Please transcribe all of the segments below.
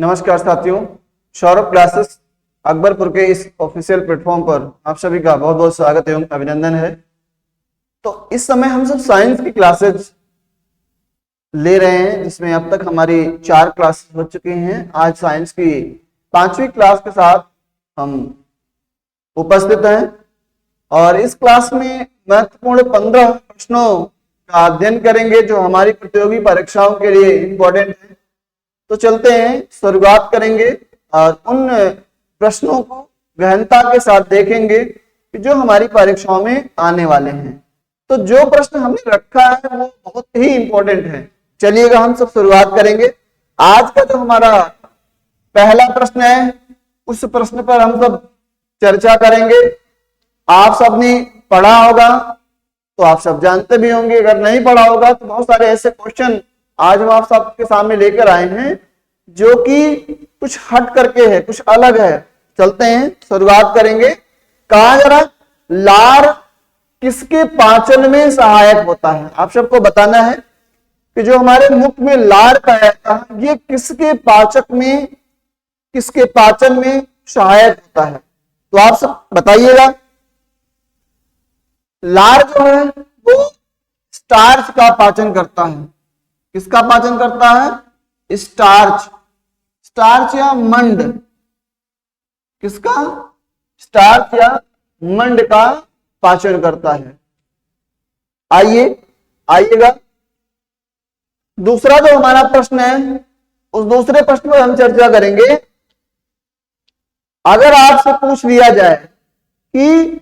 नमस्कार साथियों, सौरभ क्लासेस अकबरपुर के इस ऑफिशियल प्लेटफॉर्म पर आप सभी का बहुत बहुत स्वागत एवं अभिनंदन है। तो इस समय हम सब साइंस की क्लासेस ले रहे हैं, जिसमें अब तक हमारी 4 क्लास हो चुकी हैं। आज साइंस की 5वीं क्लास के साथ हम उपस्थित हैं और इस क्लास में महत्वपूर्ण 15 प्रश्नों का अध्ययन करेंगे जो हमारी प्रतियोगी परीक्षाओं के लिए इंपॉर्टेंट है। तो चलते हैं, शुरुआत करेंगे और उन प्रश्नों को गहनता के साथ देखेंगे कि जो हमारी परीक्षाओं में आने वाले हैं। तो जो प्रश्न हमने रखा है वो बहुत ही इंपॉर्टेंट है। चलिएगा, हम सब शुरुआत करेंगे। आज का जो हमारा पहला प्रश्न है, उस प्रश्न पर हम सब चर्चा करेंगे। आप सबने पढ़ा होगा तो आप सब जानते भी होंगे, अगर नहीं पढ़ा होगा तो बहुत सारे ऐसे क्वेश्चन आज हम आप सबके सामने लेकर आए हैं जो कि कुछ हट करके है, कुछ अलग है। चलते हैं, शुरुआत करेंगे। कहा जरा, लार किसके पाचन में सहायक होता है? आप सबको बताना है कि जो हमारे मुख में लार पाया जाता है ये किसके पाचन में सहायक होता है? तो आप सब बताइएगा। लार जो है वो स्टार्च का पाचन करता है। किसका पाचन करता है? स्टार्च या मंड। किसका? स्टार्च या मंड का पाचन करता है। आइएगा, दूसरा जो हमारा प्रश्न है उस दूसरे प्रश्न पर हम चर्चा करेंगे। अगर आपसे पूछ लिया जाए कि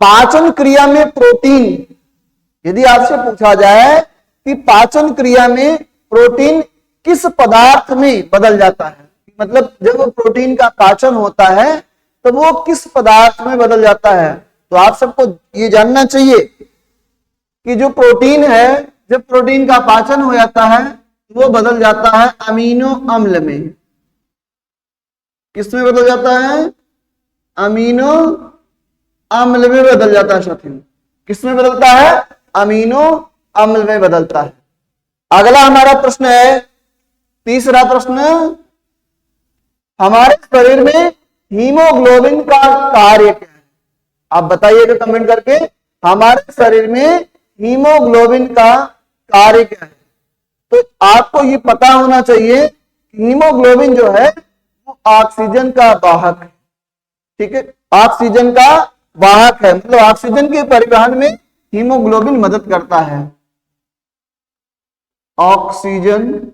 पाचन क्रिया में प्रोटीन, यदि आपसे पूछा जाए कि पाचन क्रिया में प्रोटीन किस पदार्थ में बदल जाता है, मतलब जब वो प्रोटीन का पाचन होता है तो वो किस पदार्थ में बदल जाता है, तो आप सबको ये जानना चाहिए कि जो प्रोटीन है, जब प्रोटीन का पाचन हो जाता है वो बदल जाता है अमीनो अम्ल में। किस में बदल जाता है? अमीनो अम्ल में बदल जाता है साथियों। किस में बदलता है? अमीनो अम्ल में बदलता है। अगला हमारा प्रश्न है, तीसरा प्रश्न, हमारे शरीर में हीमोग्लोबिन का कार्य क्या है? आप बताइएगा कमेंट करके, हमारे शरीर में हीमोग्लोबिन का कार्य क्या है? तो आपको ये पता होना चाहिए कि हीमोग्लोबिन जो है वो ऑक्सीजन का वाहक है। ठीक है, ऑक्सीजन का वाहक है, मतलब ऑक्सीजन के परिवहन में हीमोग्लोबिन मदद करता है। ऑक्सीजन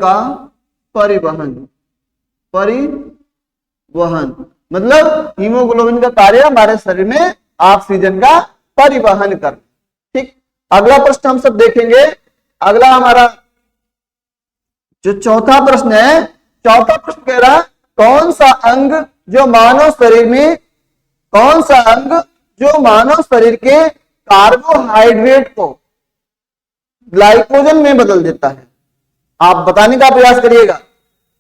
का परिवहन मतलब हीमोग्लोबिन का कार्य हमारे शरीर में ऑक्सीजन का परिवहन कर। ठीक, अगला प्रश्न हम सब देखेंगे। अगला हमारा जो चौथा प्रश्न है, चौथा प्रश्न कह रहा, कौन सा अंग जो मानव शरीर के कार्बोहाइड्रेट को ग्लाइकोजन में बदल देता है? आप बताने का प्रयास करिएगा।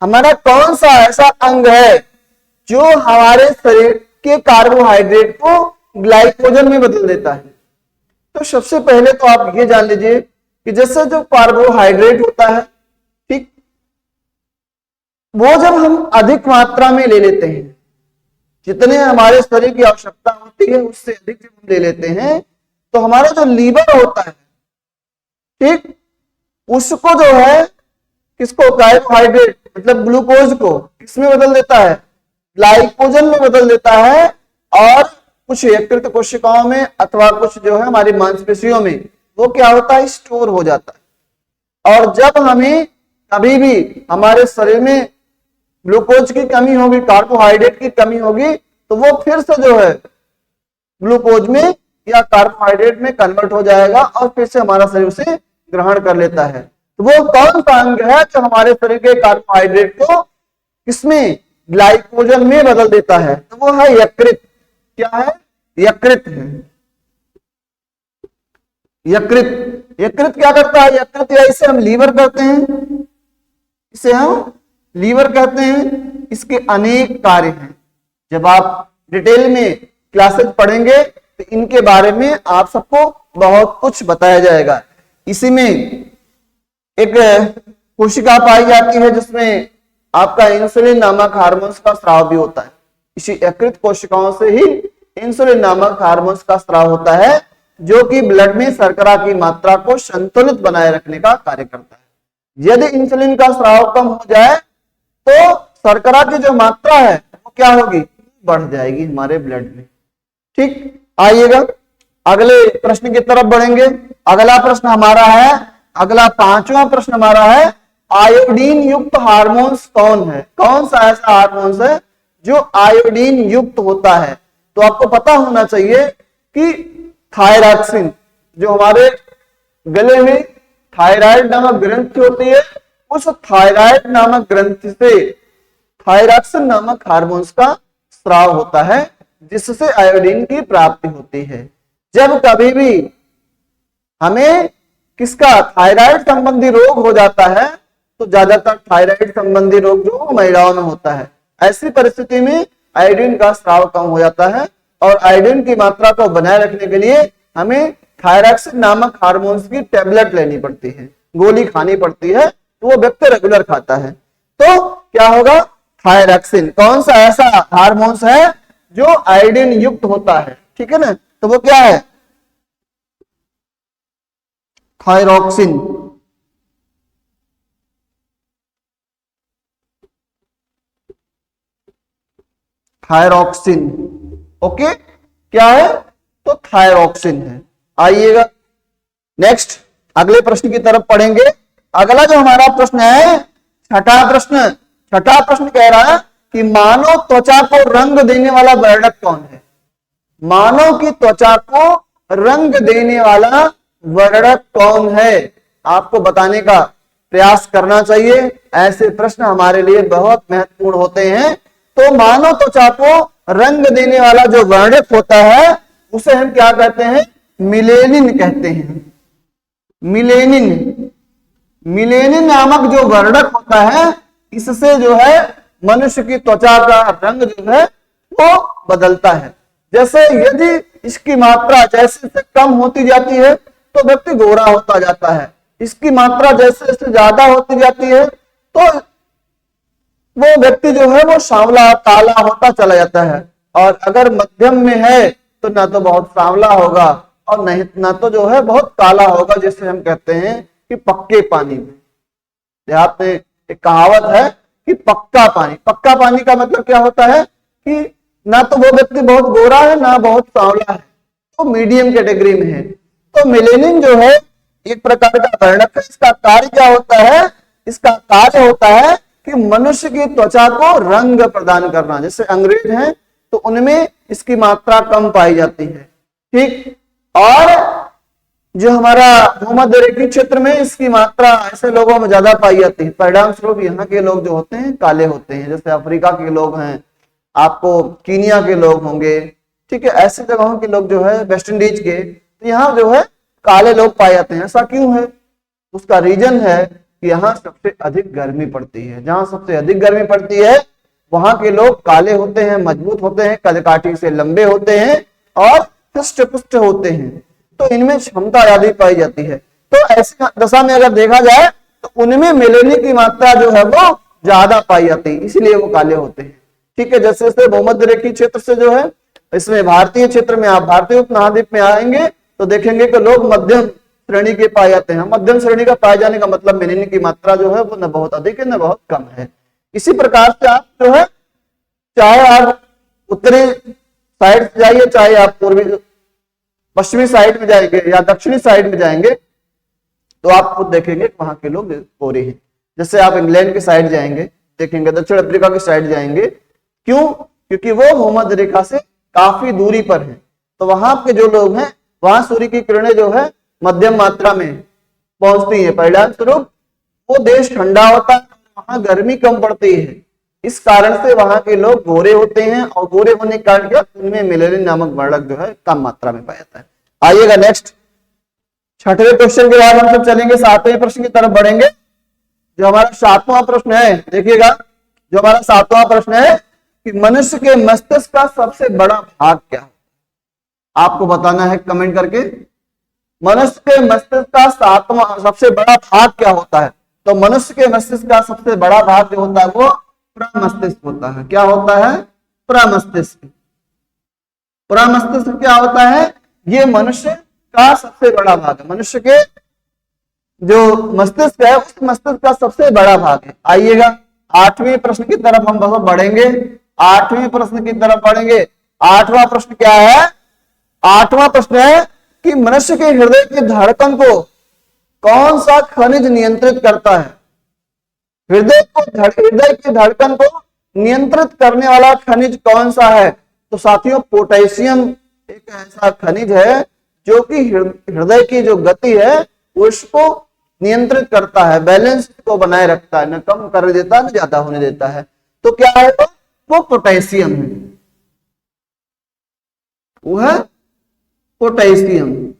हमारा कौन सा ऐसा अंग है जो हमारे शरीर के कार्बोहाइड्रेट को ग्लाइकोजन में बदल देता है? तो सबसे पहले तो आप ये जान लीजिए कि जैसे जो कार्बोहाइड्रेट होता है, ठीक, वो जब हम अधिक मात्रा में ले लेते हैं, जितने हमारे शरीर की आवश्यकता होती है उससे अधिक जब हम ले लेते हैं, तो हमारा जो लीवर होता है, ठीक, उसको जो है, किसको? कार्बोहाइड्रेट मतलब ग्लूकोज को किसमें बदल देता है? ग्लाइकोजन में बदल देता है। और कुछ यकृत कोशिकाओं में अथवा कुछ जो है हमारी मांसपेशियों में वो क्या होता है? स्टोर हो जाता है। और जब हमें कभी भी हमारे शरीर में ग्लूकोज की कमी होगी, कार्बोहाइड्रेट की कमी होगी, तो वो फिर से जो है ग्लूकोज में या कार्बोहाइड्रेट में कन्वर्ट हो जाएगा और फिर से हमारा शरीर उसे ग्रहण कर लेता है। तो वो कौन सा अंग है जो हमारे शरीर के कार्बोहाइड्रेट को किसमें? ग्लाइकोजन में बदल देता है? तो वो है यकृत। क्या है? यकृत है। यकृत क्या करता है? यकृत, या इसे हम लीवर कहते हैं, इसे हम लीवर कहते हैं। इसके अनेक कार्य हैं। जब आप डिटेल में क्लासेस पढ़ेंगे तो इनके बारे में आप सबको बहुत कुछ बताया जाएगा। इसी में एक कोशिका पाई जाती है जिसमें आपका इंसुलिन नामक हार्मोन्स का स्राव भी होता है। इसी यकृत कोशिकाओं से ही इंसुलिन नामक हार्मोन्स का स्राव होता है, जो कि ब्लड में शर्करा की मात्रा को संतुलित बनाए रखने का कार्य करता है। यदि इंसुलिन का स्राव कम हो जाए तो शर्करा की जो मात्रा है वो क्या होगी, बढ़ जाएगी हमारे ब्लड में। ठीक, आइएगा अगले प्रश्न की तरफ बढ़ेंगे। अगला प्रश्न हमारा है, अगला 5वां प्रश्न हमारा है, आयोडीन युक्त हार्मोन्स कौन है? कौन सा ऐसा हार्मोन्स है जो आयोडीन युक्त होता है? तो आपको पता होना चाहिए कि थायरॉक्सिन, जो हमारे गले में थायराइड नामक ग्रंथि होती है, उस थायराइड नामक ग्रंथि से थायरॉक्सिन नामक हार्मोन्स का स्राव होता है, जिससे आयोडीन की प्राप्ति होती है। जब कभी भी हमें किसका थायराइड संबंधी रोग हो जाता है तो ज्यादातर थायराइड संबंधी रोग जो महिलाओं में होता है, ऐसी परिस्थिति में आयोडीन का स्राव कम हो जाता है और आयोडीन की मात्रा को बनाए रखने के लिए हमें थायरॉक्सिन नामक हार्मोन्स की टेबलेट लेनी पड़ती है, गोली खानी पड़ती है, तो वो व्यक्ति रेगुलर खाता है। तो क्या होगा, थायरॉक्सिन कौन सा ऐसा हार्मोन्स है जो आयोडीन युक्त होता है? ठीक है ना, तो वो क्या है, थायरॉक्सिन। थायरॉक्सिन, ओके, क्या है, तो थायरॉक्सिन है। आइएगा नेक्स्ट अगले प्रश्न की तरफ पढ़ेंगे। अगला जो हमारा प्रश्न है, छठा प्रश्न, छठा प्रश्न कह रहा है कि मानव त्वचा को रंग देने वाला वर्णक कौन है? मानव की त्वचा को रंग देने वाला वर्णक कौन है? आपको बताने का प्रयास करना चाहिए, ऐसे प्रश्न हमारे लिए बहुत महत्वपूर्ण होते हैं। तो मानव त्वचा को रंग देने वाला जो वर्णक होता है उसे हम क्या कहते हैं, मिलेनिन कहते हैं। मिलेनिन, मिलेनिन नामक जो वर्णक होता है, इससे जो है मनुष्य की त्वचा का रंग जो है वो बदलता है। जैसे यदि इसकी मात्रा जैसे से कम होती जाती है तो व्यक्ति गोरा होता जाता है, इसकी मात्रा जैसे जैसे ज्यादा होती जाती है तो वो व्यक्ति जो है वो सांवला काला होता चला जाता है। और अगर मध्यम में है तो ना तो बहुत सांवला होगा और नहीं ना तो जो है बहुत काला होगा, जिसे हम कहते हैं कि पक्के पानी में। देहात में एक कहावत है कि पक्का पानी। पक्का पानी का मतलब क्या होता है कि ना तो वो व्यक्ति बहुत गोरा है ना बहुत सांवला है, तो मीडियम कैटेगरी में है। तो मेलेनिन जो है एक प्रकार का वर्णक है। इसका कार्य क्या होता है, इसका कार्य होता है कि मनुष्य की त्वचा को रंग प्रदान करना। जैसे अंग्रेज हैं तो उनमें इसकी मात्रा कम पाई जाती है, ठीक। और जो हमारा भूमध्य रेखीय क्षेत्र में इसकी मात्रा ऐसे लोगों में ज्यादा पाई जाती है। परिणाम स्वरूप यहाँ के लोग जो होते हैं काले होते हैं। जैसे अफ्रीका के लोग हैं, आपको कीनिया के लोग होंगे, ठीक है, ऐसी जगहों के लोग जो है वेस्ट इंडीज के, तो यहाँ जो है काले लोग पाए जाते हैं। ऐसा क्यों है, उसका रीजन है कि यहाँ सबसे अधिक गर्मी पड़ती है। जहां सबसे अधिक गर्मी पड़ती है वहां के लोग काले होते हैं, मजबूत होते हैं, कदकाठी से लंबे होते हैं और हृष्ट पुष्ट होते हैं। तो इनमें क्षमता ज्यादा पाई जाती है। तो ऐसी दशा में अगर देखा जाए तो उनमें मेलेनिन की मात्रा जो है वो ज्यादा पाई जाती है, इसलिए वो काले होते हैं, ठीक है। जैसे जैसे भूमध्य रेखीय क्षेत्र से जो है इसमें भारतीय क्षेत्र में, आप भारतीय उपमहाद्वीप में आएंगे तो देखेंगे कि लोग मध्यम श्रेणी के पाए जाते हैं। मध्यम श्रेणी का पाए जाने का मतलब मेलेनिन की मात्रा जो है वो न बहुत अधिक है न बहुत कम है। इसी प्रकार से आप जो है चाहे आप उत्तरी साइड से जाइए, चाहे आप पूर्वी पश्चिमी साइड में जाएंगे या दक्षिणी साइड में जाएंगे, तो आप खुद देखेंगे वहां के लोग गोरे हैं। जैसे आप इंग्लैंड की साइड जाएंगे देखेंगे, दक्षिण अफ्रीका की साइड जाएंगे, क्यों, क्योंकि वो भूमध्य रेखा से काफी दूरी पर है। तो वहां के जो लोग हैं वहां सूर्य की किरणें जो है मध्यम मात्रा में पहुंचती है। परिणाम स्वरूप वो देश ठंडा होता है, वहां गर्मी कम पड़ती है। इस कारण से वहां के लोग गोरे होते हैं और गोरे होने के कारण क्या, उनमें मेलेनिन नामक वर्णक जो है कम मात्रा में पाया जाता है। आइएगा नेक्स्ट छठवें क्वेश्चन के बाद हम सब चलेंगे 7वें प्रश्न की तरफ बढ़ेंगे। जो हमारा 7वां प्रश्न है, देखिएगा, जो हमारा 7वां प्रश्न है कि मनुष्य के मस्तिष्क का सबसे बड़ा भाग क्या है? आपको बताना है कमेंट करके। मनुष्य के मस्तिष्क का सातवां सबसे बड़ा भाग क्या होता है? तो मनुष्य के मस्तिष्क का सबसे बड़ा भाग जो होता है वो प्रमस्तिष्क होता है। क्या होता है? प्रमस्तिष्क। प्रमस्तिष्क क्या होता है? ये मनुष्य का सबसे बड़ा भाग है। मनुष्य के जो मस्तिष्क है उस मस्तिष्क का सबसे बड़ा भाग है। आइएगा 8वें प्रश्न की तरफ हम बहुत बढ़ेंगे। 8वें प्रश्न की तरफ बढ़ेंगे। 8वां प्रश्न क्या है? 8वां प्रश्न है कि मनुष्य के हृदय की धड़कन को कौन सा खनिज नियंत्रित करता है? हृदय की धड़कन को नियंत्रित करने वाला खनिज कौन सा है? तो साथियों पोटेशियम एक ऐसा खनिज है जो कि हृदय की जो गति है उसको नियंत्रित करता है, बैलेंस को बनाए रखता है, न कम कर देता न ज्यादा होने देता है। तो क्या है वो पोटेशियम है, वो है पोटेशियम।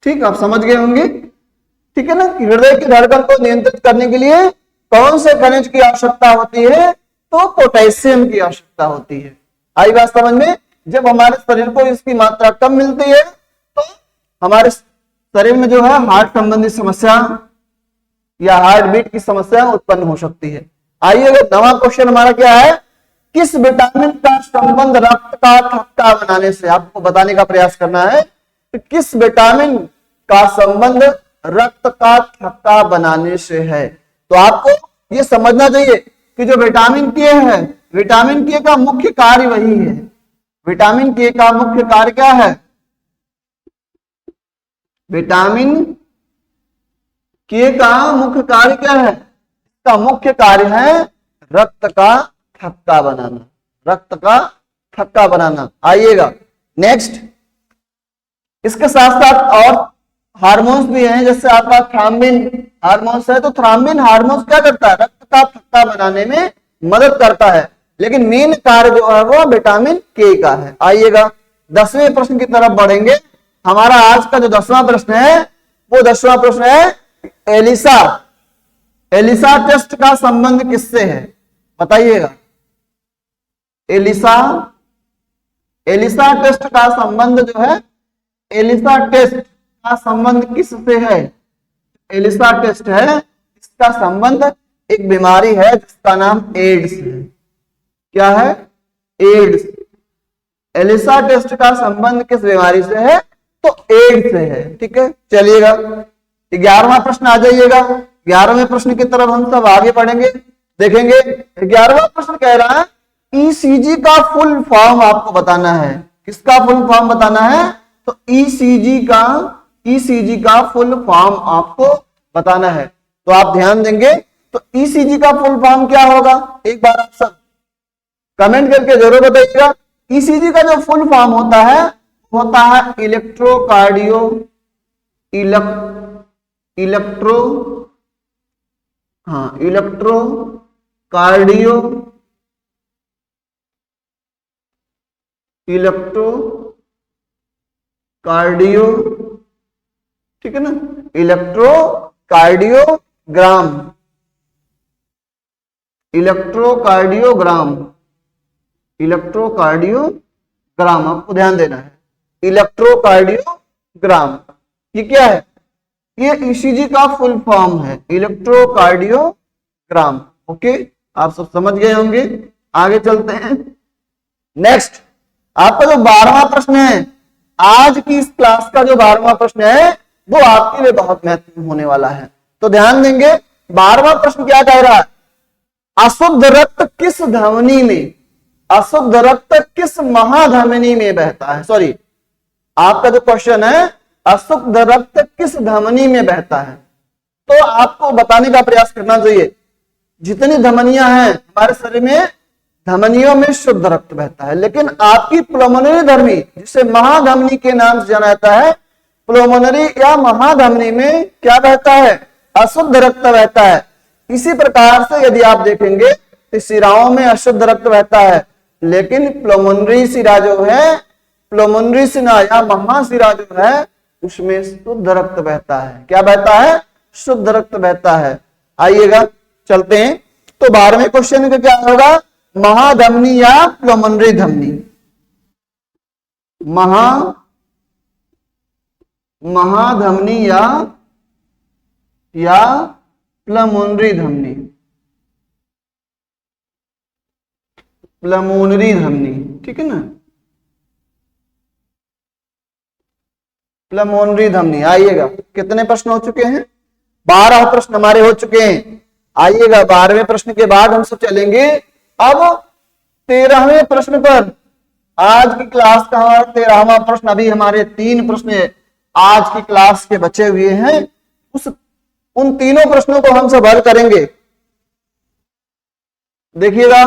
ठीक, आप समझ गए होंगे। ठीक है ना, हृदय की धड़कन को नियंत्रित करने के लिए कौन से खनिज की आवश्यकता होती है? तो पोटेशियम की आवश्यकता होती है। आई बात समझ में? जब हमारे शरीर को इसकी मात्रा कम मिलती है तो हमारे शरीर में जो है हार्ट संबंधी समस्या या हार्ट बीट की समस्या उत्पन्न हो सकती है। आइए नवा क्वेश्चन हमारा क्या है? किस विटामिन का संबंध रक्त का थक्का बनाने से? आपको बताने का प्रयास करना है कि किस विटामिन का संबंध रक्त का थक्का बनाने से है। तो आपको ये समझना चाहिए कि जो विटामिन के है, विटामिन के का मुख्य कार्य वही है। विटामिन के का मुख्य कार्य क्या है? विटामिन के का मुख्य कार्य क्या है? इसका मुख्य कार्य है रक्त का थक्का बनाना, रक्त का थक्का बनाना। आइएगा नेक्स्ट, इसके साथ साथ और हार्मोन्स भी हैं, जैसे आपका थ्राम्बिन हार्मोन्स है। तो थ्राम्बिन हार्मोन्स क्या करता है? रक्त का थक्का बनाने में मदद करता है, लेकिन मेन कार्य जो है वो विटामिन के का है। आइएगा 10वें प्रश्न की तरफ बढ़ेंगे। हमारा आज का जो 10वां प्रश्न है वो 10वां प्रश्न है एलिसा। एलिसा टेस्ट का संबंध किससे है? बताइएगा। एलिसा टेस्ट का संबंध जो है, एलिसा टेस्ट का संबंध किससे है? एलिसा टेस्ट है, इसका संबंध एक बीमारी है जिसका नाम एड्स है। क्या है? एड्स। एलिसा टेस्ट का संबंध किस बीमारी से है? तो एड्स से है। ठीक है, चलिएगा 11वां प्रश्न आ जाइएगा। 11वें प्रश्न की तरफ हम सब आगे बढ़ेंगे, देखेंगे। 11वां प्रश्न कह रहा है ईसीजी का फुल फॉर्म आपको बताना है। किसका फुल फॉर्म बताना है? तो ईसीजी का फुल फॉर्म आपको बताना है। तो आप ध्यान देंगे। तो ईसीजी का फुल फॉर्म क्या होगा? एक बार आप सब कमेंट करके जरूर बताइएगा। ईसीजी का जो फुल फॉर्म होता है इलेक्ट्रोकार्डियो कार्डियो, ठीक है ना, इलेक्ट्रोकार्डियोग्राम आपको ध्यान देना है। इलेक्ट्रोकार्डियोग्राम ये क्या है? ये ईसीजी का फुल फॉर्म है, इलेक्ट्रोकार्डियोग्राम। ओके, आप सब समझ गए होंगे। आगे चलते हैं। नेक्स्ट आपका जो 12वां प्रश्न है, आज की इस क्लास का जो 12वां प्रश्न है वो आपके लिए बहुत महत्वपूर्ण होने वाला है। तो ध्यान देंगे। 12वां प्रश्न क्या कह रहा है? अशुद्ध रक्त किस धमनी में, अशुद्ध रक्त किस महाधमनी में बहता है? सॉरी, आपका जो क्वेश्चन है अशुद्ध रक्त किस धमनी में बहता है। तो आपको बताने का प्रयास करना चाहिए जितनी धमनियां हैं हमारे शरीर में, धमनियों में शुद्ध रक्त बहता है, लेकिन आपकी प्लमोनरी धमनी जिसे महाधमनी के नाम से जाना जाता है, प्लमोनरी या महाधमनी में क्या बहता है? अशुद्ध रक्त बहता है। इसी प्रकार से यदि आप देखेंगे तो शिराओं में अशुद्ध रक्त बहता है, लेकिन प्लमोनरी शिरा जो है, प्लमोनरी शिरा या महाशिरा जो है उसमें शुद्ध रक्त बहता है। क्या बहता है? शुद्ध रक्त बहता है। आइएगा चलते हैं। तो 12वें क्वेश्चन का क्या होगा? महाधमनी या प्लमोनरी धमनी। महाधमनी या प्लमोनरी धमनी, प्लमोनरी धमनी, ठीक है ना, प्लमोनरी धमनी। आइएगा, कितने प्रश्न हो चुके हैं? 12 प्रश्न हमारे हो चुके हैं। आइएगा 12वें प्रश्न के बाद हम सब चलेंगे अब 13वें प्रश्न पर। आज की क्लास का 13वां प्रश्न, अभी हमारे 3 प्रश्न आज की क्लास के बचे हुए हैं, उन तीनों प्रश्नों को हम सब हल करेंगे। देखिएगा,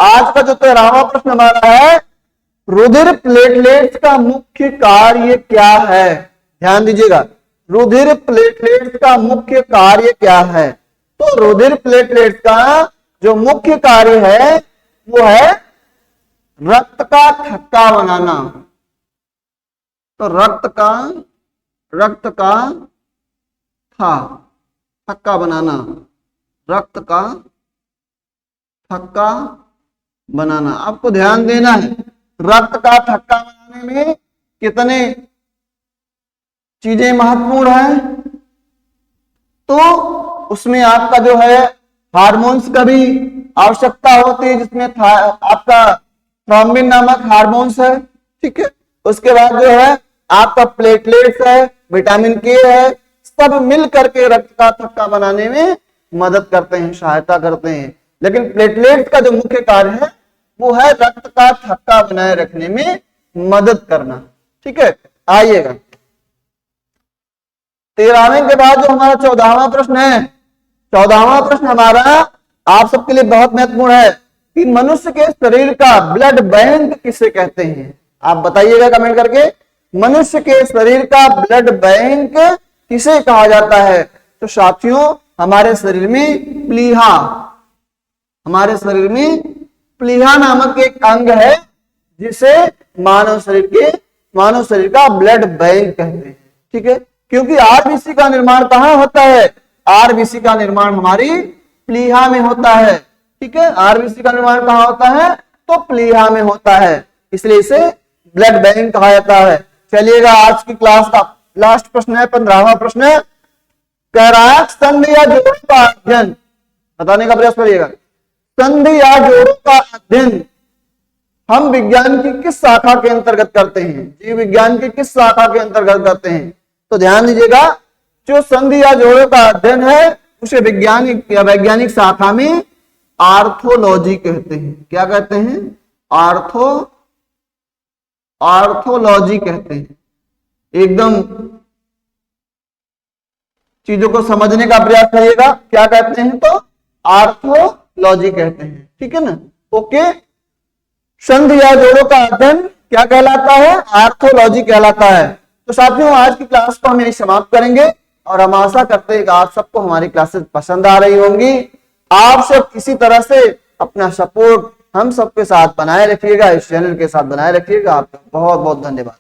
आज का जो 13वां प्रश्न हमारा है, रुधिर प्लेटलेट्स का मुख्य कार्य क्या है? ध्यान दीजिएगा, रुधिर प्लेटलेट्स का मुख्य कार्य क्या है? तो रुधिर प्लेटलेट्स का जो मुख्य कार्य है वो है रक्त का थक्का बनाना। तो रक्त का थक्का बनाना, रक्त का थक्का बनाना। आपको ध्यान देना है, रक्त का थक्का बनाने में कितने चीजें महत्वपूर्ण है। तो उसमें आपका जो है हार्मोन्स का भी आवश्यकता होती है, जिसमें आपका थ्रोम्बिन नामक हार्मोन्स है, ठीक है। उसके बाद जो है आपका प्लेटलेट्स है, विटामिन के है, सब मिल करके रक्त का थक्का बनाने में मदद करते हैं, सहायता करते हैं। लेकिन प्लेटलेट्स का जो मुख्य कार्य है वो है रक्त का थक्का बनाए रखने में मदद करना, ठीक है। आइएगा 13वें के बाद जो हमारा 14वां प्रश्न है, 14वां प्रश्न हमारा आप सबके लिए बहुत महत्वपूर्ण है कि मनुष्य के शरीर का ब्लड बैंक किसे कहते हैं? आप बताइएगा कमेंट करके, मनुष्य के शरीर का ब्लड बैंक किसे कहा जाता है? तो साथियों, हमारे शरीर में प्लीहा नामक एक अंग है जिसे मानव शरीर का ब्लड बैंक कहते हैं, ठीक है। क्योंकि आरबीसी का निर्माण कहाँ होता है? आरबीसी का निर्माण हमारी प्लीहा में होता है, ठीक है। आरबीसी का निर्माण कहाँ होता है? तो प्लीहा में होता है, इसलिए इसे ब्लड बैंक कहा जाता है। चलिएगा, आज की क्लास का लास्ट प्रश्न है, 15वां प्रश्न है। कह रहा है संधि या जोड़ों का अध्ययन बताने का प्रयास करिएगा। संधि या जोड़ों का अध्ययन हम विज्ञान की किस शाखा के अंतर्गत करते हैं? जीव विज्ञान की किस शाखा के अंतर्गत करते हैं? तो ध्यान दीजिएगा, जो संधि या जोड़ों का अध्ययन है उसे वैज्ञानिक शाखा में आर्थोलॉजी कहते हैं। क्या कहते हैं? आर्थोलॉजी कहते हैं। एकदम चीजों को समझने का प्रयास करिएगा। क्या कहते हैं? तो आर्थोलॉजी कहते हैं, ठीक है ना। ओके, संधि या जोड़ों का अध्ययन क्या कहलाता है? आर्थोलॉजी कहलाता है। तो साथियों, आज की क्लास को हम यही समाप्त करेंगे और हम आशा करते हैं कि आप सबको हमारी क्लासेस पसंद आ रही होंगी। आप सब इसी तरह से अपना सपोर्ट हम सबके साथ बनाए रखिएगा, इस चैनल के साथ बनाए रखिएगा। आपका बहुत बहुत धन्यवाद।